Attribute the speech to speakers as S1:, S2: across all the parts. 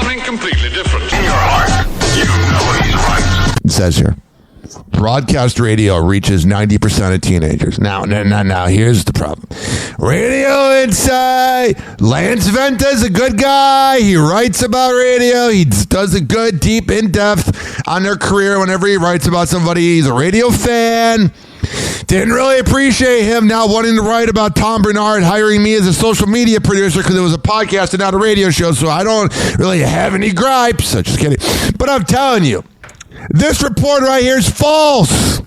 S1: something completely different. In your heart, you know he's right.
S2: It says here, broadcast radio reaches 90% of teenagers. Now, here's the problem. Radio Insight. Lance Venta's a good guy. He writes about radio. He does a good, deep, in-depth on their career whenever he writes about somebody. He's a radio fan. Didn't really appreciate him now wanting to write about Tom Bernard hiring me as a social media producer because it was a podcast and not a radio show, so I don't really have any gripes. I'm just kidding. But I'm telling you, this report right here is false.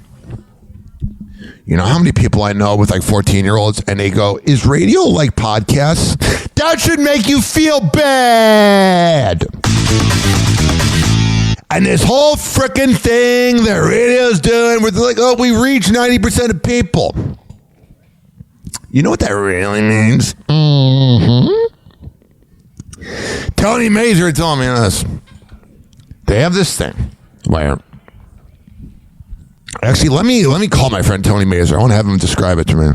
S2: You know how many people I know with like 14-year-olds and they go, is radio like podcasts? That should make you feel bad. And this whole freaking thing that radio's doing, where they're like, oh, we reach 90% of people. You know what that really means? Tony Mazur told me this. They have this thing where, actually, let me call my friend Tony Mazur. I want to have him describe it to me.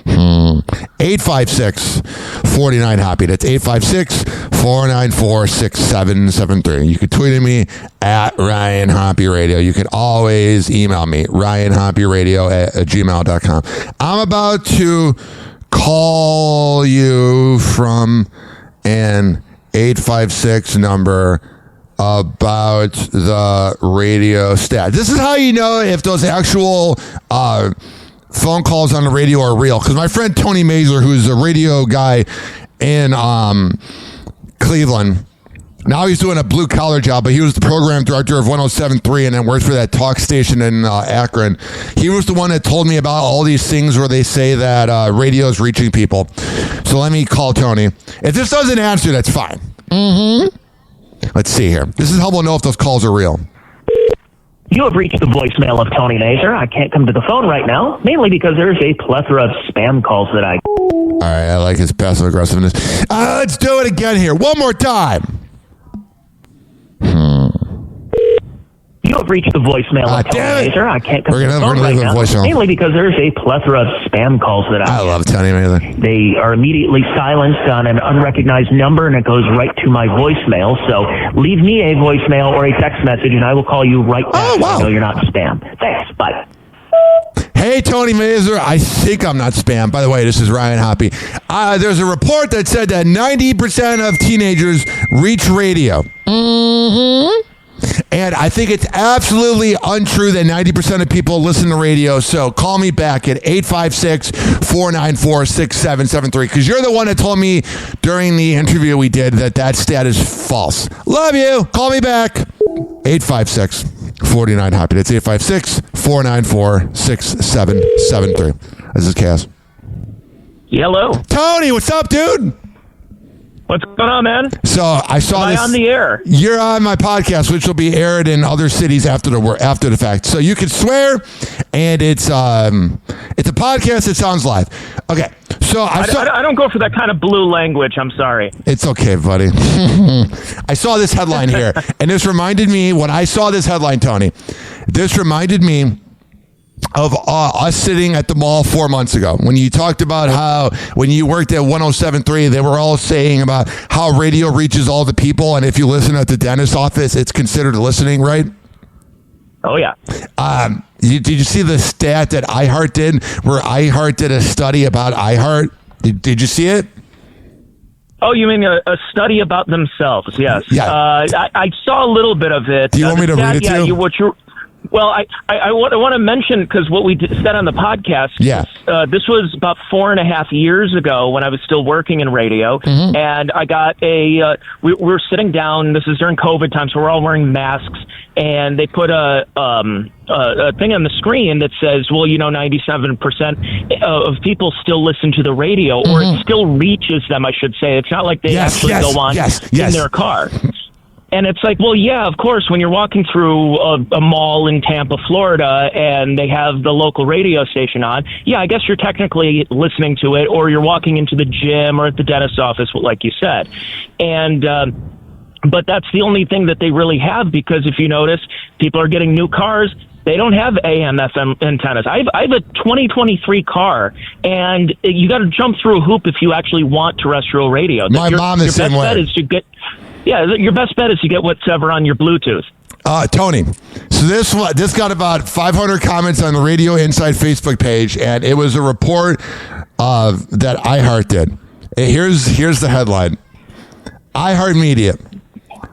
S2: 856-49-HOPPY. That's 856-494-6773. You can tweet at me at Ryan Hoppy Radio. You can always email me, ryanhoppyradio@gmail.com. I'm about to call you from an 856 number about the radio stat. This is how you know if those actual phone calls on the radio are real. Because my friend Tony Mazur, who's a radio guy in Cleveland, now he's doing a blue-collar job, but he was the program director of 107.3 and then worked for that talk station in Akron. He was the one that told me about all these things where they say that radio is reaching people. So let me call Tony. If this doesn't answer, that's fine. Let's see here. This is how we'll know if those calls are real.
S3: You have reached the voicemail of Tony Mazur. I can't come to the phone right now, mainly because there's a plethora of spam calls that I...
S2: All right, I like his passive aggressiveness. Let's do it again here. One more time.
S3: You have reached the voicemail of Tony Mazur. I can't come to the phone right now, mainly because there's a plethora of spam calls that I
S2: love Tony Mazur.
S3: They are immediately silenced on an unrecognized number, and it goes right to my voicemail. So leave me a voicemail or a text message, and I will call you right back.
S2: Oh, wow.
S3: So I know you're not spam. Thanks. Bye.
S2: Hey, Tony Mazur, I think I'm not spam. By the way, this is Ryan Hoppy. There's a report that said that 90% of teenagers reach radio. And I think it's absolutely untrue that 90% of people listen to radio. So call me back at 856-494-6773 because you're the one that told me during the interview we did that stat is false. Love you. Call me back. 856-49-HOPPY. That's 856-494-6773. This is Cass.
S3: Hello.
S2: Tony, what's up, dude?
S3: What's going on, man?
S2: So I saw this.
S3: Am I on the air?
S2: You're on my podcast, which will be aired in other cities after the fact. So you can swear, and it's a podcast that sounds live. Okay. So I
S3: don't go for that kind of blue language. I'm sorry.
S2: It's okay, buddy. I saw this headline here, and this reminded me when I saw this headline, Tony. This reminded me of us sitting at the mall 4 months ago when you talked about how when you worked at 107.3 they were all saying about how radio reaches all the people, and if you listen at the dentist's office it's considered listening, right?
S3: Oh yeah.
S2: Did you see the stat that iHeart did where iHeart did a study about iHeart? Did you see it?
S3: Oh, you mean a study about themselves? Yes.
S2: Yeah.
S3: I saw a little bit of it.
S2: Do you want me to read it to you?
S3: Well, I want to mention, because what we said on the podcast, this was about 4.5 years ago when I was still working in radio, and I got we were sitting down, this is during COVID time, so we're all wearing masks, and they put a thing on the screen that says, well, 97% of people still listen to the radio, or it still reaches them, I should say. It's not like they actually go on in their car. And it's like, well, yeah, of course, when you're walking through a mall in Tampa, Florida, and they have the local radio station on, yeah, I guess you're technically listening to it, or you're walking into the gym or at the dentist's office, like you said. And but that's the only thing that they really have, because if you notice, people are getting new cars. They don't have AM, FM antennas. I have a 2023 car, and you got to jump through a hoop if you actually want terrestrial radio.
S2: My mom is the same way.
S3: Is to get... Yeah, your best bet is you get whatever on your Bluetooth.
S2: Tony, so this got about 500 comments on the Radio Inside Facebook page, and it was a report that iHeart did. Here's the headline. iHeartMedia.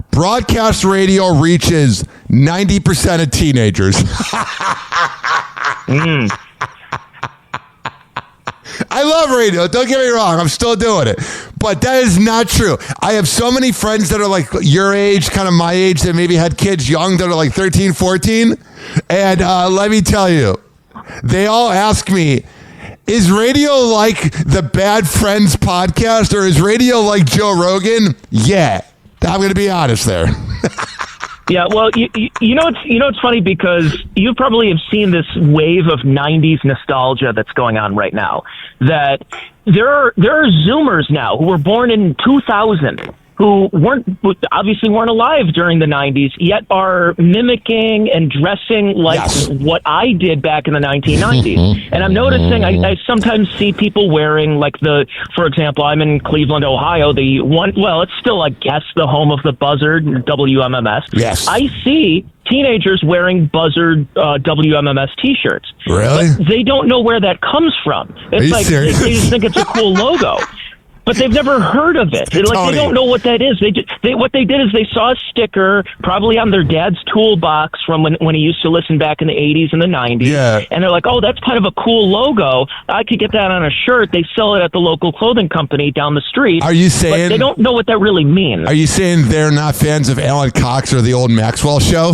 S2: Broadcast radio reaches 90% of teenagers. I love radio. Don't get me wrong. I'm still doing it. But that is not true. I have so many friends that are like your age, kind of my age, that maybe had kids young that are like 13, 14. And let me tell you, they all ask me, is radio like the Bad Friends podcast, or is radio like Joe Rogan? Yeah. I'm going to be honest there.
S3: Yeah, well, you know it's funny because you probably have seen this wave of 90s nostalgia that's going on right now. That there are Zoomers now who were born in 2000 who obviously weren't alive during the 90s, yet are mimicking and dressing like what I did back in the 1990s. And I'm noticing I sometimes see people wearing like for example, I'm in Cleveland, Ohio, it's still, I guess, the home of the Buzzard, WMMS.
S2: Yes.
S3: I see teenagers wearing Buzzard WMMS T-shirts.
S2: Really?
S3: But they don't know where that comes from. It's like they just think it's a cool logo. But they've never heard of it. They don't know what that is. What they did is they saw a sticker, probably on their dad's toolbox from when he used to listen back in the 80s and the 90s.
S2: Yeah.
S3: And they're like, oh, that's kind of a cool logo. I could get that on a shirt. They sell it at the local clothing company down the street.
S2: Are you saying...
S3: But they don't know what that really means.
S2: Are you saying they're not fans of Alan Cox or the old Maxwell show?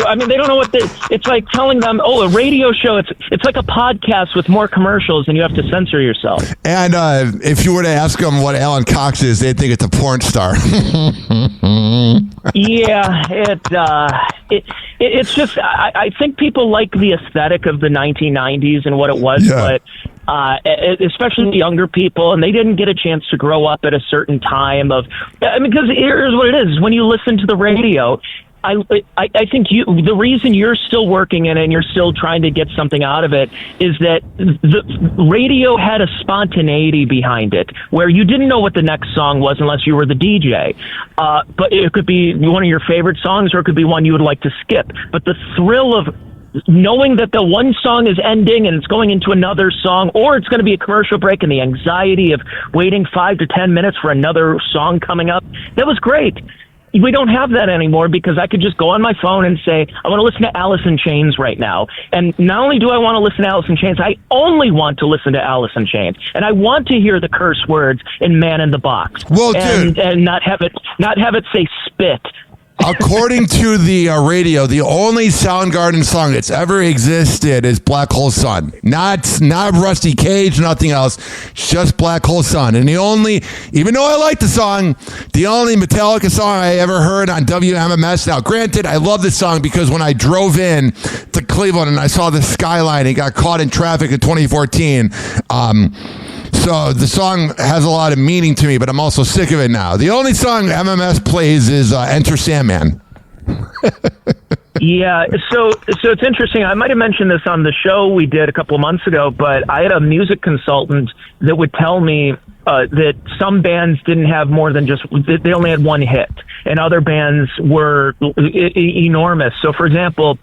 S3: I mean, they don't know what it's like telling them, oh, a radio show, it's like a podcast with more commercials and you have to censor yourself.
S2: And if you were to ask them what Alan Cox is, they'd think it's a porn star.
S3: Yeah, it's just, I think people like the aesthetic of the 1990s and what it was, but especially the younger people, and they didn't get a chance to grow up at a certain time because here's what it is. When you listen to the radio, I think the reason you're still working in it and you're still trying to get something out of it is that the radio had a spontaneity behind it where you didn't know what the next song was unless you were the DJ. But it could be one of your favorite songs or it could be one you would like to skip. But the thrill of knowing that the one song is ending and it's going into another song, or it's going to be a commercial break, and the anxiety of waiting 5 to 10 minutes for another song coming up, that was great. We don't have that anymore because I could just go on my phone and say, I want to listen to Alice in Chains right now. And not only do I want to listen to Alice in Chains, I only want to listen to Alice in Chains. And I want to hear the curse words in Man in the Box.
S2: Well, dude.
S3: And not have it say spit.
S2: According to the radio, the only Soundgarden song that's ever existed is Black Hole Sun. Not Rusty Cage, nothing else. It's just Black Hole Sun. And even though I like the song, the only Metallica song I ever heard on WMMS. Now, granted, I love this song because when I drove in to Cleveland and I saw the skyline and got caught in traffic in 2014, so the song has a lot of meaning to me, but I'm also sick of it now. The only song MMS plays is Enter Sandman.
S3: Yeah, so it's interesting. I might have mentioned this on the show we did a couple of months ago, but I had a music consultant that would tell me that some bands didn't have more than they only had one hit, and other bands were enormous. So, for example,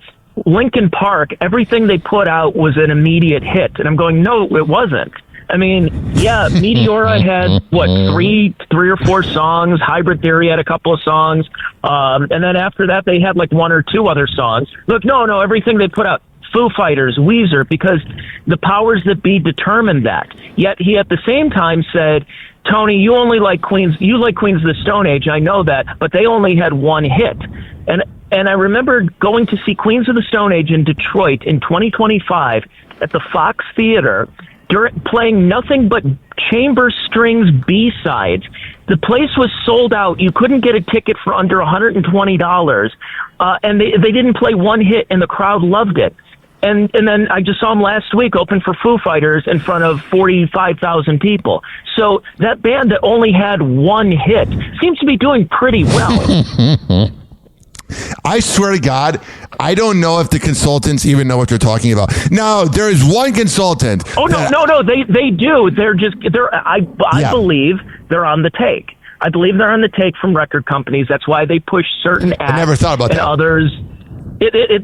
S3: Linkin Park, everything they put out was an immediate hit, and I'm going, no, it wasn't. I mean, yeah, Meteora had, three or four songs. Hybrid Theory had a couple of songs. And then after that, they had like one or two other songs. Look, no, everything they put out, Foo Fighters, Weezer, because the powers that be determined that. Yet he at the same time said, Tony, you only like Queens, you like Queens of the Stone Age, I know that, but they only had one hit. And I remember going to see Queens of the Stone Age in Detroit in 2025 at the Fox Theater, playing nothing but chamber strings B-sides. The place was sold out. You couldn't get a ticket for under $120, and they didn't play one hit, and the crowd loved it. And then I just saw them last week open for Foo Fighters in front of 45,000 people. So that band that only had one hit seems to be doing pretty well.
S2: I swear to God, I don't know if the consultants even know what they're talking about. Now, there is one consultant.
S3: Oh, no, they do. I believe they're on the take. I believe they're on the take from record companies. That's why they push certain acts.
S2: I never thought about
S3: and
S2: that.
S3: Others.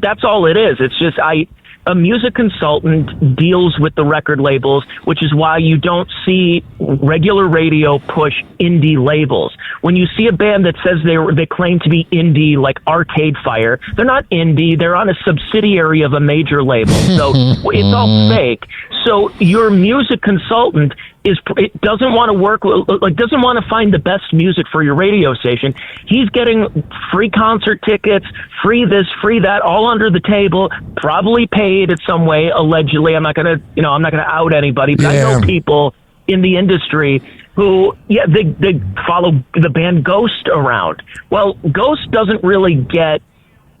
S3: That's all it is. It's just a music consultant deals with the record labels, which is why you don't see regular radio push indie labels. When you see a band that says they claim to be indie, like Arcade Fire, they're not indie. They're on a subsidiary of a major label. So it's all fake. So your music consultant doesn't want to work, like doesn't want to find the best music for your radio station. He's getting free concert tickets, free this, free that, all under the table, probably paid in some way, allegedly. I'm not gonna out anybody, but I know people in the industry who, they follow the band Ghost around. Well, Ghost doesn't really get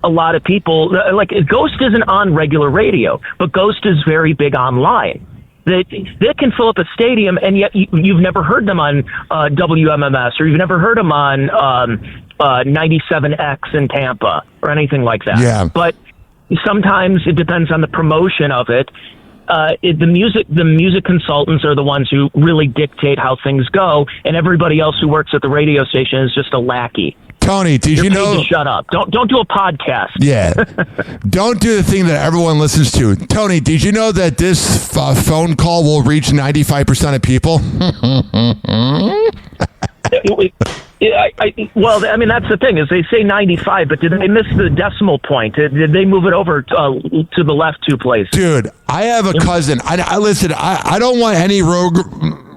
S3: a lot of people. Like, Ghost isn't on regular radio, but Ghost is very big online. They can fill up a stadium, and yet you've never heard them on WMMS, or you've never heard them on 97X in Tampa or anything like that.
S2: Yeah.
S3: But sometimes it depends on the promotion of it. The music consultants are the ones who really dictate how things go, and everybody else who works at the radio station is just a lackey.
S2: Tony, did you know?
S3: Shut up! Don't do a podcast.
S2: Yeah, don't do the thing that everyone listens to. Tony, did you know that this phone call will reach 95% of people?
S3: Well, I mean, that's the thing, is they say 95, but did they miss the decimal point? Did they move it over to the left 2 places?
S2: Dude, I have a cousin. I listen. I don't want any rogue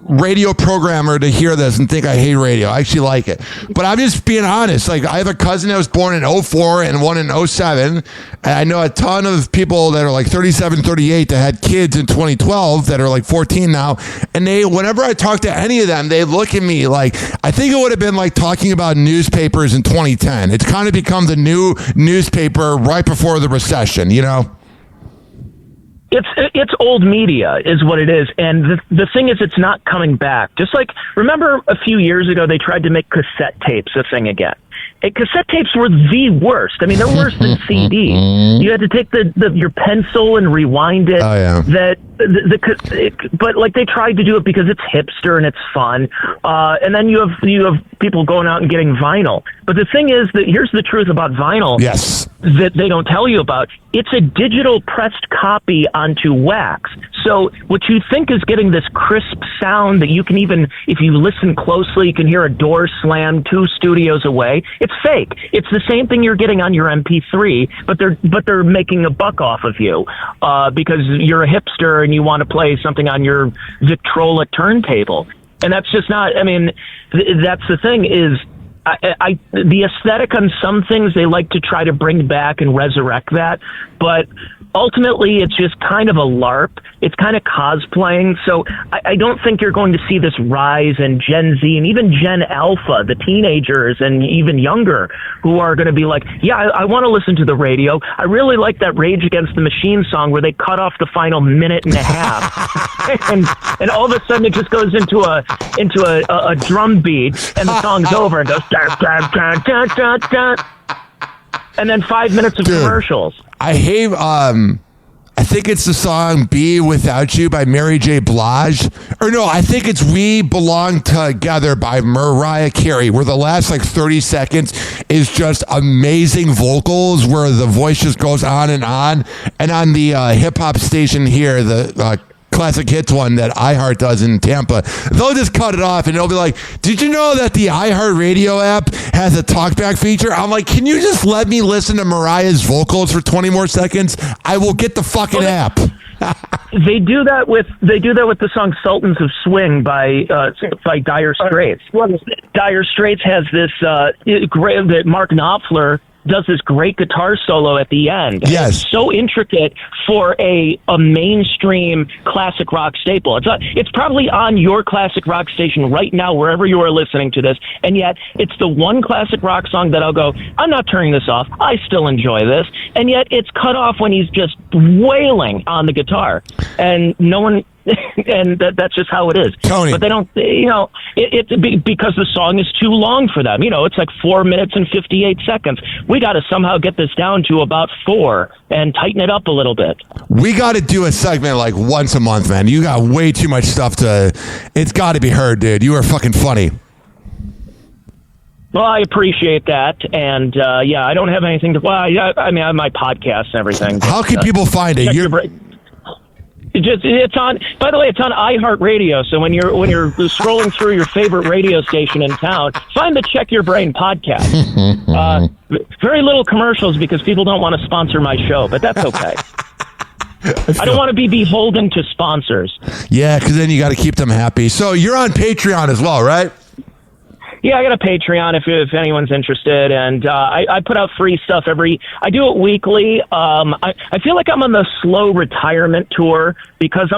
S2: radio programmer to hear this and think I hate radio. I actually like it. But I'm just being honest. Like, I have a cousin that was born in 04 and one in 07. And I know a ton of people that are like 37, 38 that had kids in 2012 that are like 14 now. And whenever I talk to any of them, they look at me like, I think it would have been like talking about newspapers in 2010. It's kind of become the new newspaper right before the recession, you know?
S3: It's old media is what it is. And the thing is, it's not coming back. Just like, remember a few years ago, they tried to make cassette tapes a thing again. And cassette tapes were the worst. I mean, they're worse than CDs. You had to take your pencil and rewind it.
S2: Oh, yeah.
S3: But like, they tried to do it because it's hipster and it's fun. And then you have people going out and getting vinyl. But the thing is that here's the truth about vinyl.
S2: Yes.
S3: That they don't tell you about. It's a digital pressed copy onto wax. So what you think is getting this crisp sound that you can even, if you listen closely, you can hear a door slam 2 studios away. It's fake. It's the same thing you're getting on your MP3, but they're making a buck off of you because you're a hipster and you want to play something on your Victrola turntable. And that's just not, I mean, that's the thing is, the aesthetic on some things, they like to try to bring back and resurrect that, but ultimately it's just kind of a LARP. It's kind of cosplaying. So I don't think you're going to see this rise in Gen Z and even Gen Alpha, the teenagers and even younger, who are going to be like, yeah, I want to listen to the radio. I really like that Rage Against the Machine song where they cut off the final minute and a half. and all of a sudden it just goes into a drum beat and the song's over and goes da, da, da, da, da, da. And then 5 minutes of commercials.
S2: I hate, I think it's the song Be Without You by Mary J. Blige. Or no, I think it's We Belong Together by Mariah Carey, where the last like 30 seconds is just amazing vocals where the voice just goes on. And on the hip-hop station here, the Classic Hits one that iHeart does in Tampa, they'll just cut it off and they'll be like, did you know that the iHeart Radio app has a talkback feature? I'm like, can you just let me listen to Mariah's vocals for 20 more seconds? I will get the fucking app.
S3: They do that with the song Sultans of Swing by Dire Straits. Dire Straits has this great, that Mark Knopfler does this great guitar solo at the end.
S2: Yes.
S3: It's so intricate for a mainstream classic rock staple. It's probably on your classic rock station right now, wherever you are listening to this, and yet it's the one classic rock song that I'll go, I'm not turning this off. I still enjoy this. And yet it's cut off when he's just wailing on the guitar. And no one and that's just how it is.
S2: Tony.
S3: But they don't, because the song is too long for them. It's like 4 minutes and 58 seconds. We got to somehow get this down to about 4 and tighten it up a little bit.
S2: We got to do a segment like once a month, man. You got way too much stuff it's got to be heard, dude. You are fucking funny.
S3: Well, I appreciate that, and I don't have anything to. Well, I have my podcast and everything.
S2: How can people find it?
S3: It's on. By the way, it's on iHeartRadio. So when you're scrolling through your favorite radio station in town, find the Check Your Brain podcast. Very little commercials because people don't want to sponsor my show, but that's okay. I don't want to be beholden to sponsors.
S2: Yeah, because then you got to keep them happy. So you're on Patreon as well, right?
S3: Yeah, I got a Patreon if anyone's interested, and I put out free stuff I do it weekly. I feel like I'm on the slow retirement tour because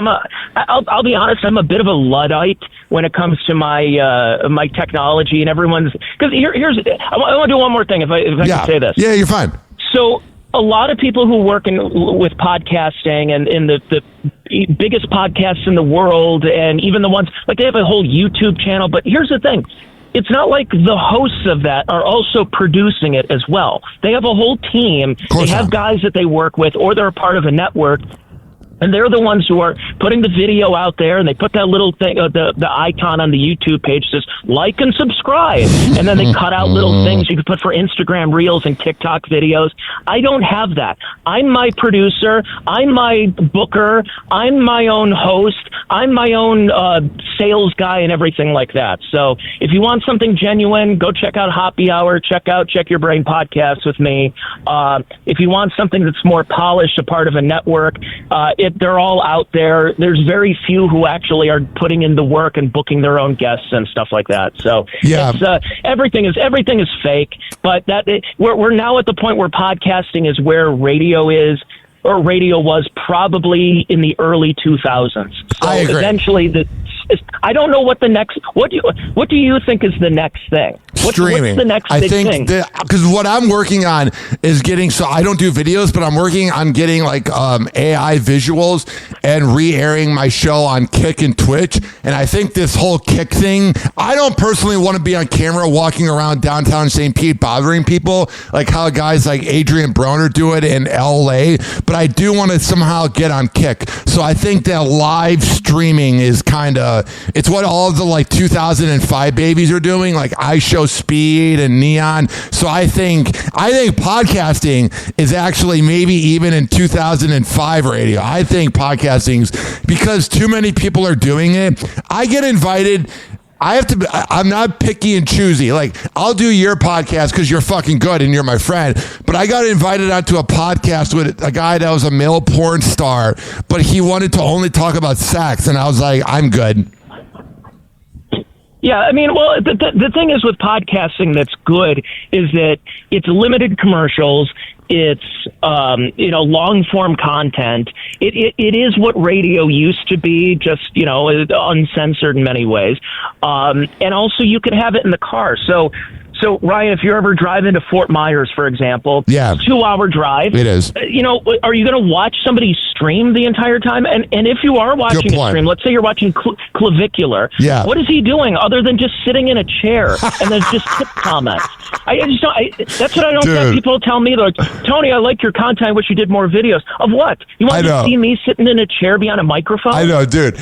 S3: I'll be honest, I'm a bit of a Luddite when it comes to my technology and everyone's, because I want to do one more thing if I can say this.
S2: Yeah, you're fine.
S3: So a lot of people who work with podcasting and in the biggest podcasts in the world, and even the ones, like, they have a whole YouTube channel, but here's the thing. It's not like the hosts of that are also producing it as well. They have a whole team. They have guys that they work with, or they're a part of a network. And they're the ones who are putting the video out there, and they put that little thing, the icon on the YouTube page says, like and subscribe. And then they cut out little things you could put for Instagram Reels and TikTok videos. I don't have that. I'm my producer. I'm my booker. I'm my own host. I'm my own sales guy and everything like that. So if you want something genuine, go check out Happy Hour. Check Your Brain podcast with me. If you want something that's more polished, a part of a network, they're all out there. There's very few who actually are putting in the work and booking their own guests and stuff like that. So everything is fake. But we're now at the point where podcasting is where radio is, or radio was probably in the early 2000s. So
S2: I agree.
S3: Eventually I don't know what the next. What do you think is the next thing?
S2: Streaming.
S3: What's the next big thing?
S2: Because what I'm working on is getting. So I don't do videos, but I'm working on getting like AI visuals and re-airing my show on Kick and Twitch. And I think this whole Kick thing. I don't personally want to be on camera walking around downtown St. Pete bothering people like how guys like Adrian Broner do it in LA. But I do want to somehow get on Kick. So I think that live streaming is kind of. It's what all of the like 2005 babies are doing, like iShowSpeed and Neon. So I think podcasting is actually maybe even in 2005 radio. I think podcasting's, because too many people are doing it. I get invited. I'm not picky and choosy. Like, I'll do your podcast because you're fucking good and you're my friend. But I got invited onto a podcast with a guy that was a male porn star, but he wanted to only talk about sex. And I was like, I'm good.
S3: Yeah, I mean, well, the thing is with podcasting that's good is that it's limited commercials. It's long form content. It is what radio used to be, just uncensored in many ways. And also you could have it in the car. So Ryan, if you're ever driving to Fort Myers, for example,
S2: yeah,
S3: 2-hour drive.
S2: It is.
S3: Are you going to watch somebody stream the entire time? And if you are watching a stream, let's say you're watching Clavicular.
S2: Yeah.
S3: What is he doing other than just sitting in a chair and there's just tip comments? That's what I don't get. People tell me, they're like, Tony, I like your content. I wish you did more videos. Of what? You want to see me sitting in a chair behind a microphone? I
S2: know, dude.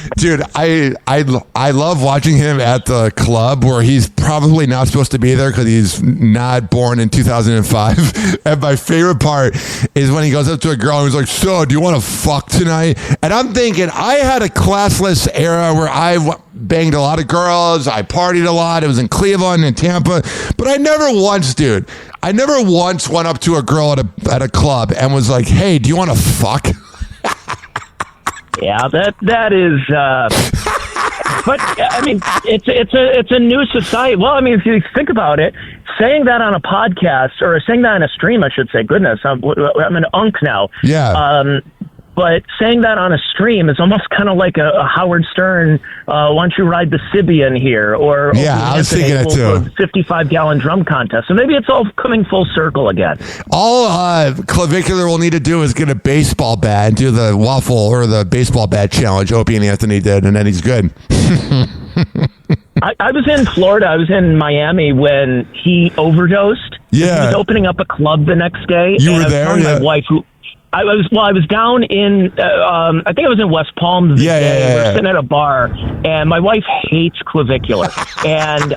S2: I love watching him at the club where he's probably not supposed to be there because he's not born in 2005. And my favorite part is when he goes up to a girl and he's like, so do you want to fuck tonight? And I'm thinking, I had a classless era where I banged a lot of girls. I partied a lot. It was in Cleveland and Tampa. But I never once went up to a girl at a club and was like, hey, do you want to fuck?
S3: Yeah, that is... But I mean, it's a new society. Well, I mean, if you think about it, saying that on a podcast or saying that on a stream, I should say. Goodness, I'm an unk now.
S2: Yeah.
S3: But saying that on a stream is almost kind of like a Howard Stern, why don't you ride the Sibian here? Or
S2: I was thinking that too.
S3: 55-gallon drum contest. So maybe it's all coming full circle again.
S2: All Clavicular will need to do is get a baseball bat and do the waffle or the baseball bat challenge Opie and Anthony did, and then he's good.
S3: I was in Florida. I was in Miami when he overdosed.
S2: Yeah.
S3: He was opening up a club the next day.
S2: You were there?
S3: My wife, I was down in, I think I was in West Palm the day. We were sitting at a bar, and my wife hates Clavicular. And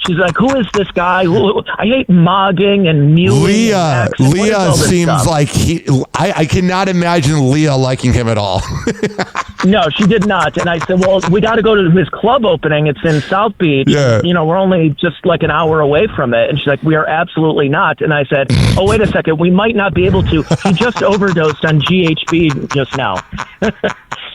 S3: she's like, who is this guy? I hate mogging and mewing.
S2: Leah seems like I cannot imagine Leah liking him at all.
S3: No, she did not. And I said, well, we got to go to his club opening. It's in South Beach.
S2: Yeah.
S3: We're only just like an hour away from it. And she's like, we are absolutely not. And I said, oh, wait a second. We might not be able to. He just overdosed on GHB just now.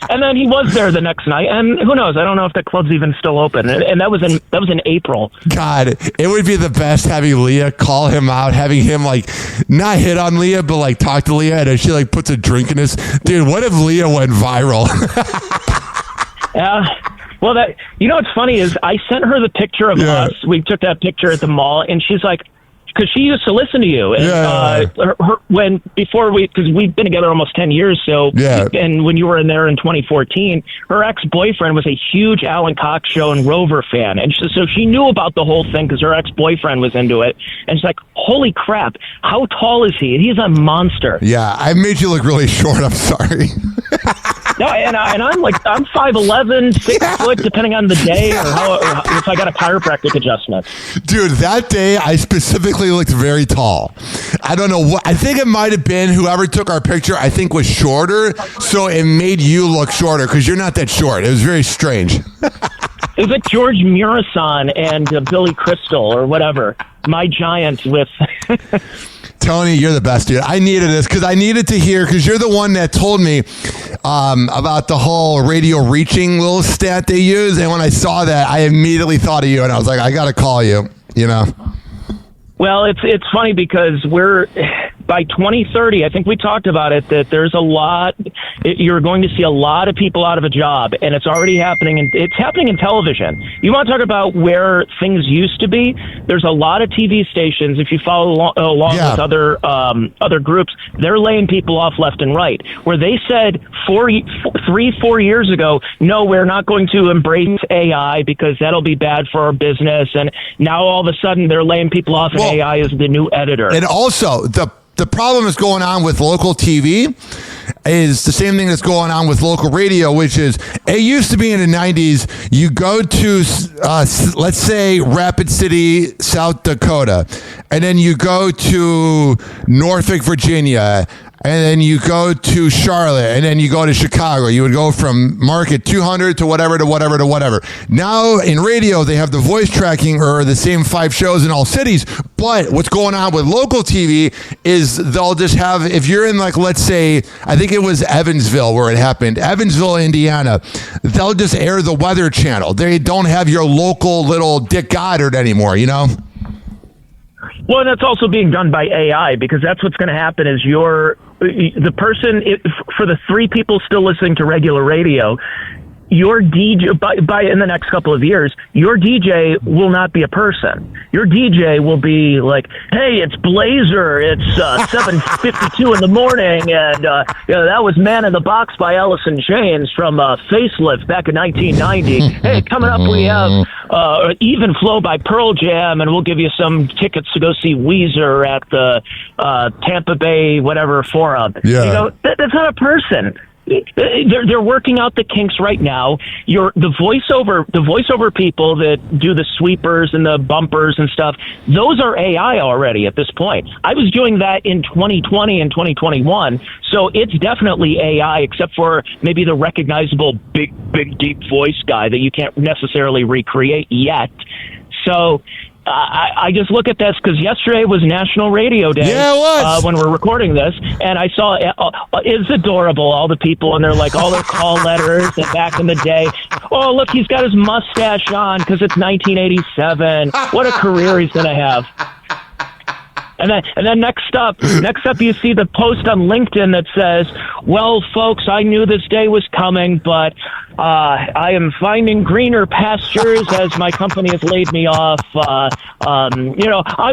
S3: And then he was there the next night, and who knows? I don't know if the club's even still open. And that was in April.
S2: God, it would be the best having Leah call him out, having him like not hit on Leah, but like talk to Leah, and then she like puts a drink in his. Dude, what if Leah went viral?
S3: Well, what's funny is I sent her the picture of us. We took that picture at the mall, and she's like, because she used to listen to you, and because we've been together almost 10 years. So, and when you were in there in 2014, her ex-boyfriend was a huge Alan Cox Show and Rover fan, and so she knew about the whole thing because her ex-boyfriend was into it, and she's like, "Holy crap! How tall is he? He's a monster."
S2: Yeah, I made you look really short. I'm sorry.
S3: No, and I'm 5'11", 6 foot, depending on the day, or if I got a chiropractic adjustment.
S2: Dude, that day I specifically looked very tall. I don't know what. I think it might have been whoever took our picture. I think was shorter, so it made you look shorter because you're not that short. It was very strange.
S3: It was like George Murasan and Billy Crystal or whatever. My Giant with.
S2: Tony, you're the best, dude. I needed this because I needed to hear, because you're the one that told me about the whole radio reaching little stat they use. And when I saw that, I immediately thought of you, and I was like, I got to call you,
S3: Well, it's funny because we're by 2030. I think we talked about it, that there's you're going to see a lot of people out of a job, and it's already happening. And it's happening in television. You want to talk about where things used to be? There's a lot of TV stations. If you follow along with other groups, they're laying people off left and right. Where they said 4 years ago, no, we're not going to embrace AI because that'll be bad for our business. And now all of a sudden they're laying people off, and AI is the new editor.
S2: And also the problem that's going on with local TV is the same thing that's going on with local radio, which is it used to be in the 90s, you go to, let's say, Rapid City, South Dakota, and then you go to Norfolk, Virginia, and then you go to Charlotte, and then you go to Chicago. You would go from market 200 to whatever to whatever to whatever. Now in radio, they have the voice tracking or the same 5 shows in all cities. But what's going on with local TV is they'll just have, if you're in like, let's say, I think it was Evansville where it happened, Evansville, Indiana, they'll just air the Weather Channel. They don't have your local little Dick Goddard anymore,
S3: Well, and that's also being done by AI, because that's what's going to happen is the person, for the 3 people still listening to regular radio, your DJ, by in the next couple of years, your DJ will not be a person. Your DJ will be like, hey, it's Blazer. It's 7:52 in the morning. And that was Man in the Box by Alice in Chains from Facelift back in 1990. Hey, coming up, we have Even Flow by Pearl Jam, and we'll give you some tickets to go see Weezer at the Tampa Bay whatever forum.
S2: Yeah.
S3: That's not a person. They're working out the kinks right now. The voiceover people that do the sweepers and the bumpers and stuff, those are AI already at this point. I was doing that in 2020 and 2021, so it's definitely AI, except for maybe the recognizable big deep voice guy that you can't necessarily recreate yet. So I just look at this because yesterday was National Radio Day.
S2: Yeah, it was.
S3: When we're recording this, and I saw it's adorable. All the people, and they're like all their call letters. And back in the day, oh look, he's got his mustache on because it's 1987. What a career he's going to have. And then next up, you see the post on LinkedIn that says, "Well, folks, I knew this day was coming, but I am finding greener pastures as my company has laid me off. I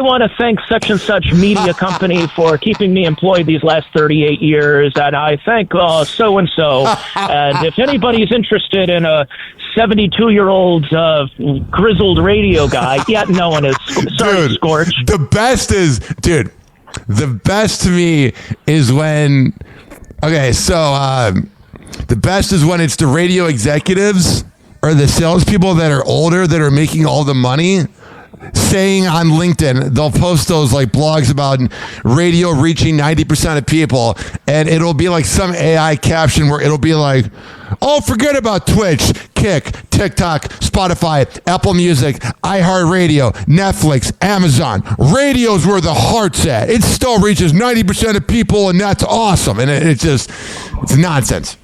S3: want to thank such and such media company for keeping me employed these last 38 years, and I thank so and so. And if anybody's interested in a 72-year-old grizzled radio guy, yet no one is. Sorry,
S2: Dude,
S3: Scorch.
S2: The best to me is when, the best is when it's the radio executives or the salespeople that are older that are making all the money saying on LinkedIn, they'll post those like blogs about radio reaching 90% of people, and it'll be like some AI caption where it'll be like, "Oh, forget about Twitch, Kick, TikTok, Spotify, Apple Music, iHeartRadio, Netflix, Amazon. Radio's where the heart's at. It still reaches 90% of people, and that's awesome." And it's nonsense.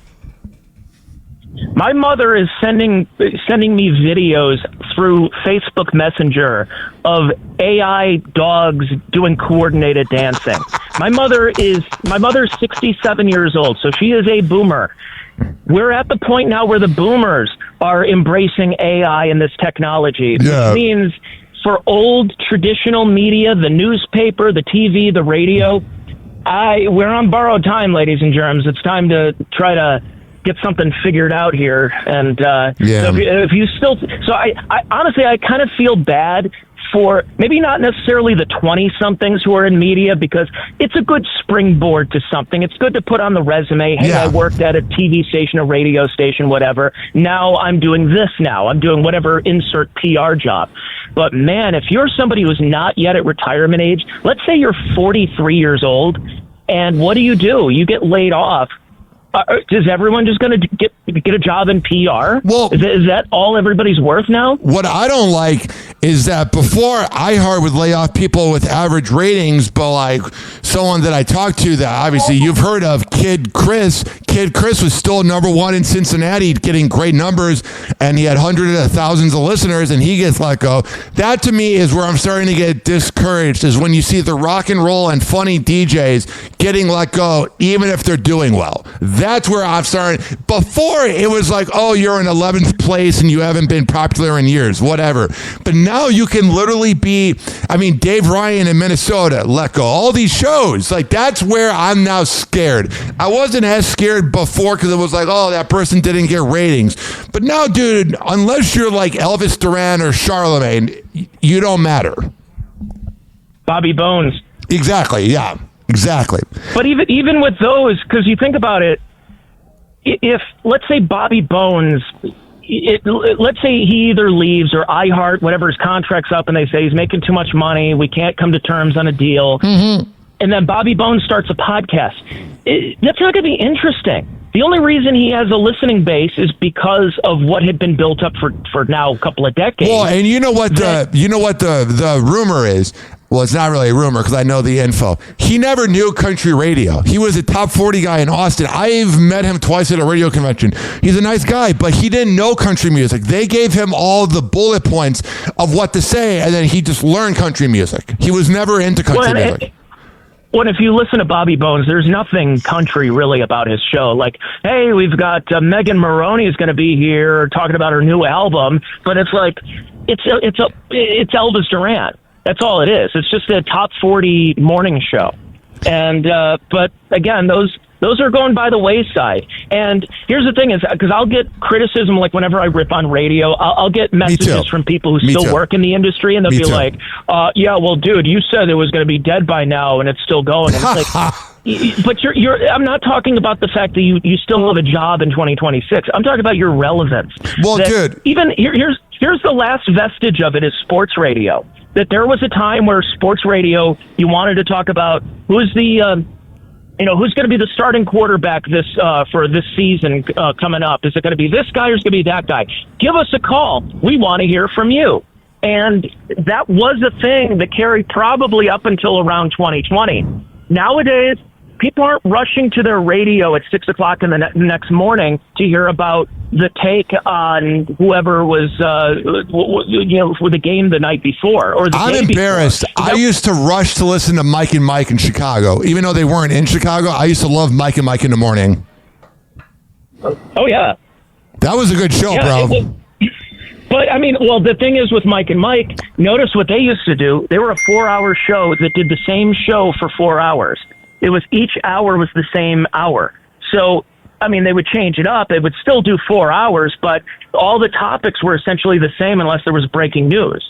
S3: My mother is sending me videos through Facebook Messenger of AI dogs doing coordinated dancing. My mother's 67 years old, so she is a boomer. We're at the point now where the boomers are embracing AI and this technology, which means for old traditional media, the newspaper, the TV, the radio, we're on borrowed time, ladies and germs. It's time to try to get something figured out here. And so if you still, so I honestly, I kind of feel bad for maybe not necessarily the 20-somethings who are in media, because it's a good springboard to something. It's good to put on the resume, hey, I worked at a TV station, a radio station, whatever. Now I'm doing this now. I'm doing whatever, insert PR job. But man, if you're somebody who's not yet at retirement age, let's say you're 43 years old, and what do? You get laid off. Is everyone just going to get a job in PR?
S2: Well,
S3: is that all everybody's worth now?
S2: What I don't like is that before iHeart would lay off people with average ratings, but like someone that I talked to that obviously you've heard of, Kid Chris was still number one in Cincinnati, getting great numbers, and he had hundreds of thousands of listeners, and he gets let go. That to me is where I'm starting to get discouraged, is when you see the rock and roll and funny DJs getting let go, even if they're doing well. That's where I'm starting. Before, it was like, oh, you're in 11th place and you haven't been popular in years, whatever. But now you can literally be, Dave Ryan in Minnesota, let go. All these shows, like, that's where I'm now scared. I wasn't as scared before because it was like, oh, that person didn't get ratings. But now, dude, unless you're like Elvis Duran or Charlemagne, you don't matter.
S3: Bobby Bones.
S2: Exactly, yeah. Exactly.
S3: But even with those, because you think about it, if, let's say, Bobby Bones, let's say he either leaves or iHeart, whatever, his contract's up, and they say he's making too much money, we can't come to terms on a deal, and then Bobby Bones starts a podcast. That's not going to be interesting. The only reason he has a listening base is because of what had been built up for now a couple of decades.
S2: Well, and you know what the rumor is? Well, it's not really a rumor because I know the info. He never knew country radio. He was a top 40 guy in Austin. I've met him twice at a radio convention. He's a nice guy, but he didn't know country music. They gave him all the bullet points of what to say, and then he just learned country music. He was never into country music.
S3: Well, if you listen to Bobby Bones, there's nothing country really about his show. Like, hey, we've got Megan Maroney is going to be here talking about her new album, but it's like it's Elvis Duran. That's all it is. It's just a top 40 morning show. And but again, those are going by the wayside. And here's the thing is, because I'll get criticism, like whenever I rip on radio, I'll get messages from people who still work in the industry, and they'll be like, yeah, well, dude, you said it was going to be dead by now, and it's still going. And it's like, but I'm not talking about the fact that you still have a job in 2026. I'm talking about your relevance.
S2: Well, dude.
S3: Even here's the last vestige of it is sports radio. That there was a time where sports radio, you wanted to talk about who's the, who's going to be the starting quarterback for this season coming up. Is it going to be this guy or is it going to be that guy? Give us a call. We want to hear from you. And that was a thing that carried probably up until around 2020. Nowadays, people aren't rushing to their radio at 6 o'clock in the next morning to hear about the take on whoever was, for the game the night before or the
S2: I'm
S3: day
S2: embarrassed.
S3: Before.
S2: I used to rush to listen to Mike and Mike in Chicago. Even though they weren't in Chicago, I used to love Mike and Mike in the morning.
S3: Oh, yeah.
S2: That was a good show,
S3: Yeah,
S2: bro.
S3: But, I mean, well, the thing is with Mike and Mike, notice what they used to do. They were a 4-hour show that did the same show for 4 hours. It was each hour was the same hour. So, I mean, they would change it up. They would still do 4 hours, but all the topics were essentially the same unless there was breaking news.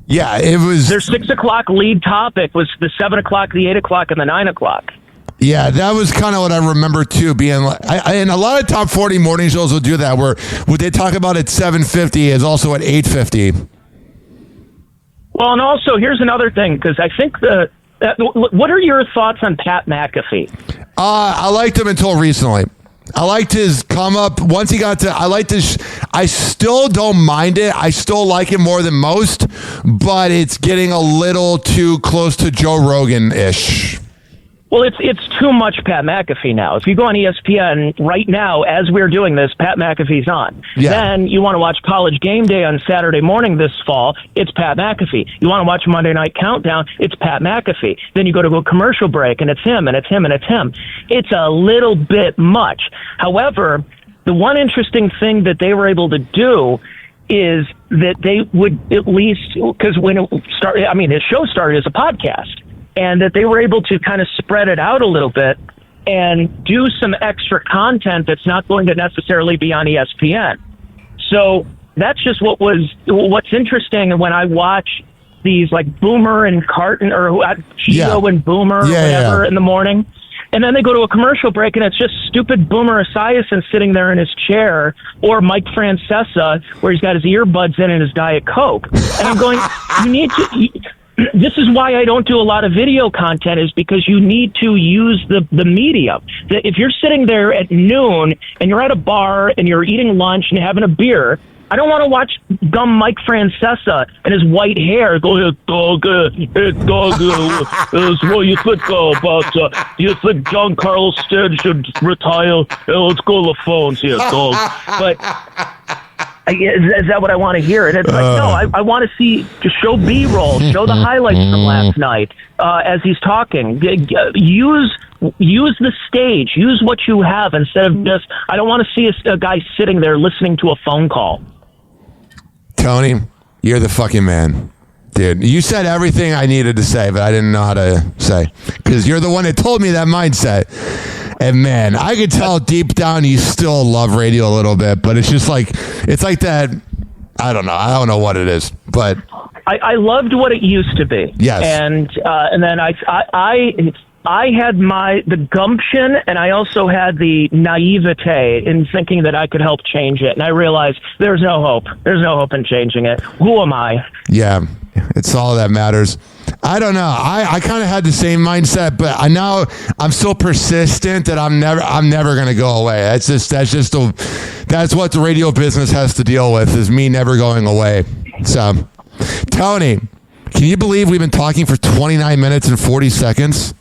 S2: Yeah, it was.
S3: Their 6 o'clock lead topic was the 7 o'clock, the 8 o'clock, and the 9 o'clock.
S2: Yeah, that was kind of what I remember too. Being like, and a lot of top 40 morning shows will do that. Where what they talk about at 7:50 is also at 8:50.
S3: Well, and also here's another thing because I think what are your thoughts on Pat McAfee?
S2: I liked him until recently. I liked his come up once he got to. I liked his. I still don't mind it. I still like him more than most, but it's getting a little too close to Joe Rogan-ish.
S3: Well, it's too much Pat McAfee now. If you go on ESPN right now, as we're doing this, Pat McAfee's on.
S2: Yeah.
S3: Then you want to watch College Game Day on Saturday morning this fall, it's Pat McAfee. You want to watch Monday Night Countdown, it's Pat McAfee. Then you go to a commercial break, and it's him, and it's him, and it's him. It's a little bit much. However, the one interesting thing that they were able to do is that they would at least, because when it started, I mean, his show started as a podcast. And that they were able to kind of spread it out a little bit and do some extra content that's not going to necessarily be on ESPN. So that's just what's interesting when I watch these like Boomer and Carton or Gio and Boomer or whatever in the morning. And then they go to a commercial break and it's just stupid Boomer Esiason sitting there in his chair or Mike Francesa where he's got his earbuds in and his Diet Coke. And I'm going, you need to... This is why I don't do a lot of video content is because you need to use the medium. If you're sitting there at noon and you're at a bar and you're eating lunch and having a beer, I don't want to watch dumb Mike Francesa and his white hair go, hey, dog, what you think about, you think John Carlos Stead should retire? Let's go to the phones here, dog. But... is that what I want to hear? And it's like, no, I want to see, just show B-roll, show the highlights from last night as he's talking. Use the stage, use what you have instead of just, I don't want to see a guy sitting there listening to a phone call.
S2: Tony, you're the fucking man. Dude, you said everything I needed to say, but I didn't know how to say. Because you're the one that told me that mindset. And man, I could tell deep down you still love radio a little bit, but it's just like, it's like that, I don't know what it is, but.
S3: I loved what it used to be.
S2: Yes.
S3: And then I had the gumption and I also had the naivete in thinking that I could help change it. And I realized there's no hope. There's no hope in changing it. Who am I? Yeah.
S2: It's all that matters. I don't know. I kind of had the same mindset, but I'm so persistent that I'm never going to go away. That's what the radio business has to deal with is me never going away. So, Tony, can you believe we've been talking for 29 minutes and 40 seconds?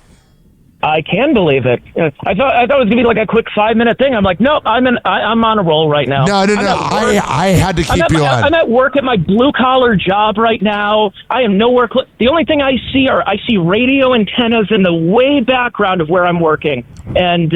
S3: I can believe it. I thought it was gonna be like a quick 5-minute thing. I'm like, nope, I'm on a roll right now.
S2: No. I had to keep you on.
S3: I'm at work at my blue collar job right now. I am nowhere close. The only thing I see radio antennas in the way background of where I'm working, and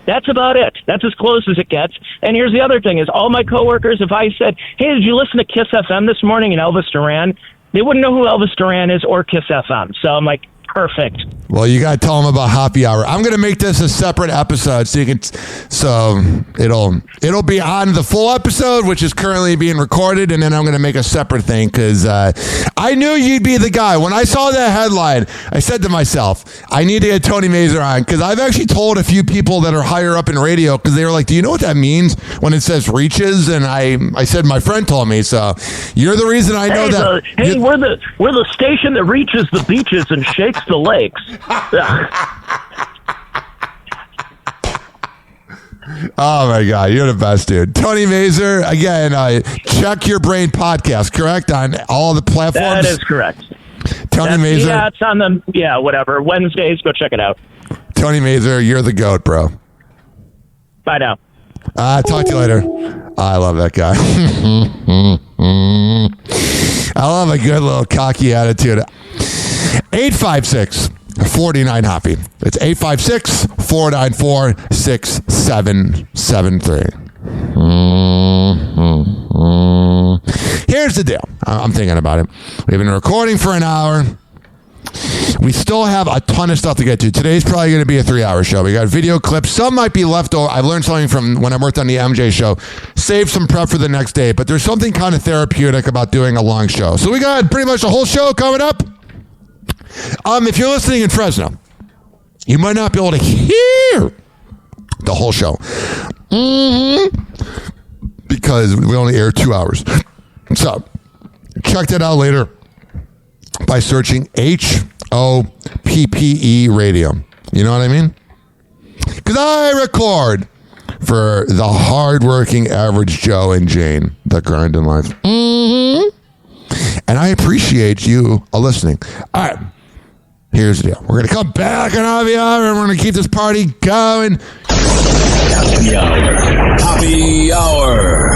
S3: that's about it. That's as close as it gets. And here's the other thing: is all my coworkers, if I said, "Hey, did you listen to Kiss FM this morning?" and Elvis Duran, they wouldn't know who Elvis Duran is or Kiss FM. So I'm like, perfect.
S2: Well, you got to tell them about Happy Hour. I'm going to make this a separate episode so it'll be on the full episode, which is currently being recorded, and then I'm going to make a separate thing because I knew you'd be the guy. When I saw that headline, I said to myself, I need to get Tony Mazur on because I've actually told a few people that are higher up in radio because they were like, do you know what that means when it says reaches? And I said my friend told me, so you're the reason I know that.
S3: We're the station that reaches the beaches and shakes the lakes.
S2: Oh my God, you're the best, dude. Tony Mazur, again, Check Your Brain podcast, correct? On all the platforms?
S3: That is correct.
S2: Tony Mazur.
S3: Yeah, it's on them. Yeah, whatever. Wednesdays, go check it out.
S2: Tony Mazur, you're the GOAT, bro.
S3: Bye now.
S2: Talk to you later. I love that guy. I love a good little cocky attitude. 856-49-HOPPY. It's 856-494-6773. Here's the deal. I'm thinking about it. We've been recording for an hour. We still have a ton of stuff to get to. Today's probably going to be a 3-hour show. We got video clips. Some might be left over. I've learned something from when I worked on the MJ show. Save some prep for the next day. But there's something kind of therapeutic about doing a long show. So we got pretty much the whole show coming up. If you're listening in Fresno, you might not be able to hear the whole show. Because we only air 2 hours. So check that out later by searching HOPPE radio. You know what I mean? Because I record for the hardworking average Joe and Jane that grind in life. And I appreciate you listening. All right. Here's the deal. We're going to come back in happy hour and we're going to keep this party going.
S1: Happy hour. Happy hour.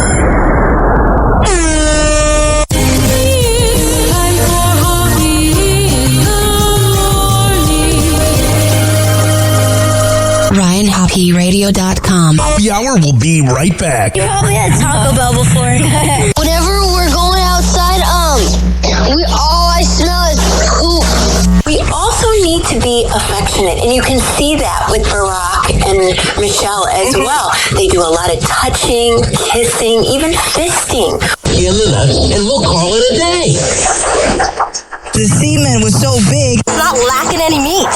S4: RyanHoppyRadio.com.
S5: Happy hour will be right back.
S4: You probably had Taco Bell before. Whenever we're going outside, all I smell is poop. We also need to be affectionate, and you can see that with Barack and Michelle as well. They do a lot of touching, kissing, even fisting.
S5: In the nuts, and we'll call it a day.
S6: The semen was so big.
S4: It's not lacking any meat.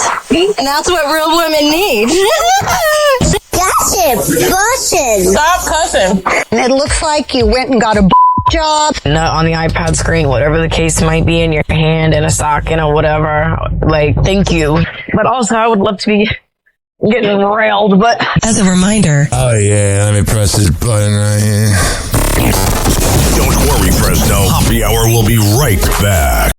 S4: And that's what real women need. That's it. Bussin'.
S6: Stop cussing.
S7: It looks like you went and got a job.
S6: Not on the iPad screen, whatever the case might be, in your hand, in a socket, or whatever. Like, thank you. But also, I would love to be getting railed, but...
S4: As a reminder...
S2: Oh, yeah. Let me press this button right here.
S1: Don't worry, Fresno. Happy hour will be right back.